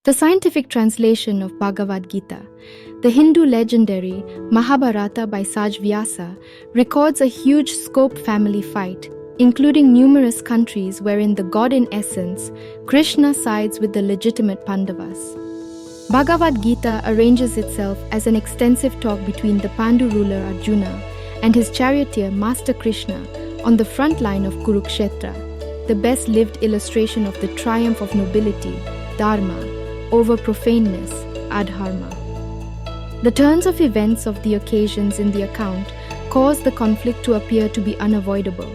The scientific translation of Bhagavad Gita, the Hindu legendary Mahabharata by Saj Vyasa, records a huge scope family fight, including numerous countries wherein the god in essence, Krishna, sides with the legitimate Pandavas. Bhagavad Gita arranges itself as an extensive talk between the Pandu ruler Arjuna and his charioteer Master Krishna on the front line of Kurukshetra, the best lived illustration of the triumph of nobility, dharma, over profaneness, adharma. The turns of events of the occasions in the account cause the conflict to appear to be unavoidable.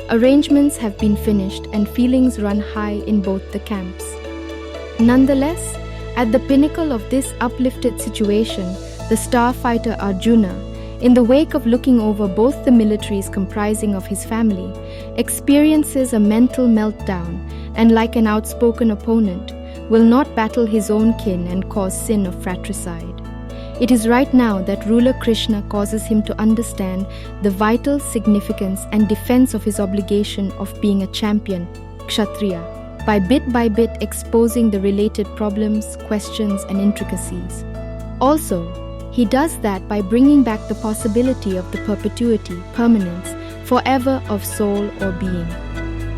Arrangements have been finished and feelings run high in both the camps. Nonetheless, at the pinnacle of this uplifted situation, the star fighter Arjuna, in the wake of looking over both the militaries comprising of his family, experiences a mental meltdown and, like an outspoken opponent, will not battle his own kin and cause sin of fratricide. It is right now that ruler Krishna causes him to understand the vital significance and defense of his obligation of being a champion, Kshatriya, by bit exposing the related problems, questions, and intricacies. Also, he does that by bringing back the possibility of the perpetuity, permanence, forever of soul or being.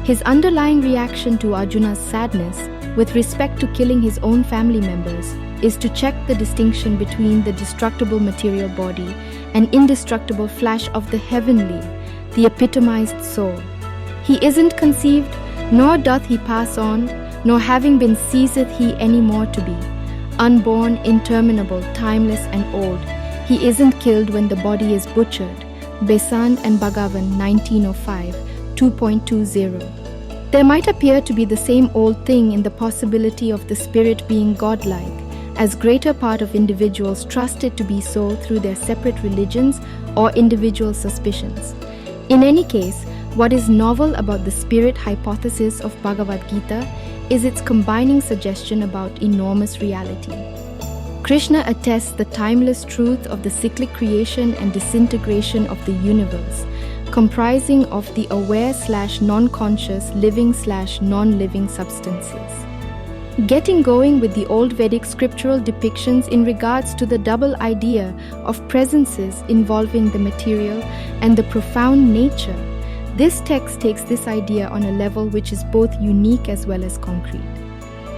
His underlying reaction to Arjuna's sadness with respect to killing his own family members is to check the distinction between the destructible material body and indestructible flash of the heavenly, the epitomized soul. He isn't conceived, nor doth he pass on, nor having been ceaseth he any more to be. Unborn, interminable, timeless and old, he isn't killed when the body is butchered. Besant and Bhagavan 1905, 2.20. There might appear to be the same old thing in the possibility of the spirit being godlike, as greater part of individuals trust it to be so through their separate religions or individual suspicions. In any case, what is novel about the spirit hypothesis of Bhagavad Gita is its combining suggestion about enormous reality. Krishna attests the timeless truth of the cyclic creation and disintegration of the universe, comprising of the aware/non-conscious, living/non-living substances. Getting going with the old Vedic scriptural depictions in regards to the double idea of presences involving the material and the profound nature, this text takes this idea on a level which is both unique as well as concrete.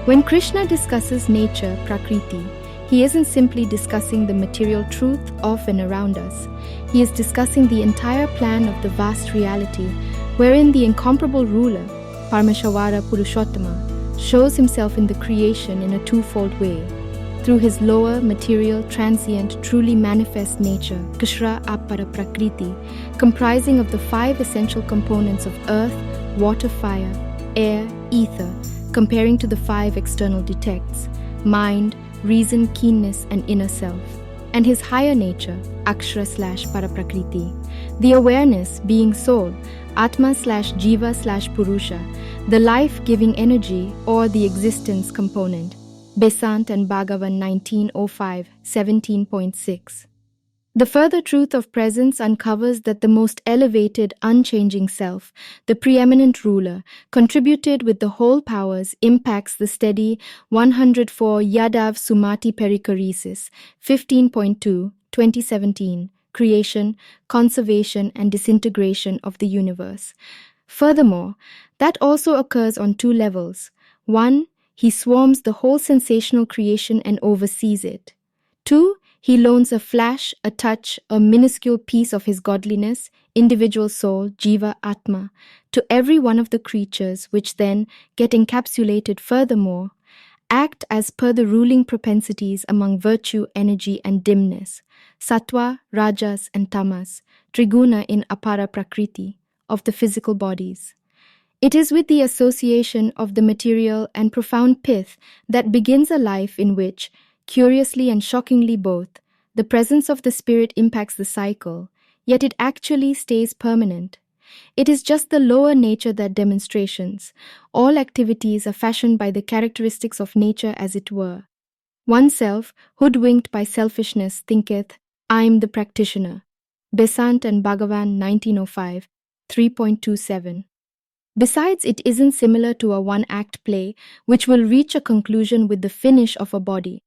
When Krishna discusses nature, Prakriti, he isn't simply discussing the material truth of and around us. He is discussing the entire plan of the vast reality, wherein the incomparable ruler, Parameshwara Purushottama, shows himself in the creation in a twofold way. Through his lower, material, transient, truly manifest nature, Kshra Apara Prakriti, comprising of the 5 essential components of earth, water, fire, air, ether, comparing to the 5 external detects, mind, reason, keenness, and inner self, and his higher nature, Akshara/Paraprakriti, the awareness, being soul, Atma/Jiva/Purusha, the life-giving energy or the existence component, Besant and Bhagavan 1905, 17.6. The further truth of presence uncovers that the most elevated, unchanging self, the preeminent ruler, contributed with the whole powers, impacts the steady 104 Yadav Sumati Perichoresis, 15.2, 2017, creation, conservation, and disintegration of the universe. Furthermore, that also occurs on 2 levels. 1, he swarms the whole sensational creation and oversees it. 2, he loans a flash, a touch, a minuscule piece of his godliness, individual soul, Jiva Atma, to every one of the creatures, which then get encapsulated furthermore, act as per the ruling propensities among virtue, energy, and dimness, Sattva, Rajas, and Tamas, Triguna in Apara Prakriti, of the physical bodies. It is with the association of the material and profound pith that begins a life in which, curiously and shockingly both, the presence of the spirit impacts the cycle, yet it actually stays permanent. It is just the lower nature that demonstrations. All activities are fashioned by the characteristics of nature as it were. Oneself, hoodwinked by selfishness, thinketh, I am the practitioner. Besant and Bhagavan 1905, 3.27. Besides, it isn't similar to a one-act play, which will reach a conclusion with the finish of a body.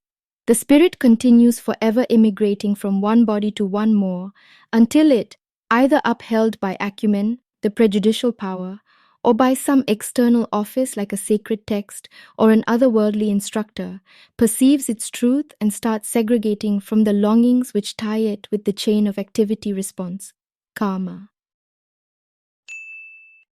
The spirit continues forever immigrating from one body to one more, until it, either upheld by acumen, the prejudicial power, or by some external office like a sacred text or an otherworldly instructor, perceives its truth and starts segregating from the longings which tie it with the chain of activity response, karma.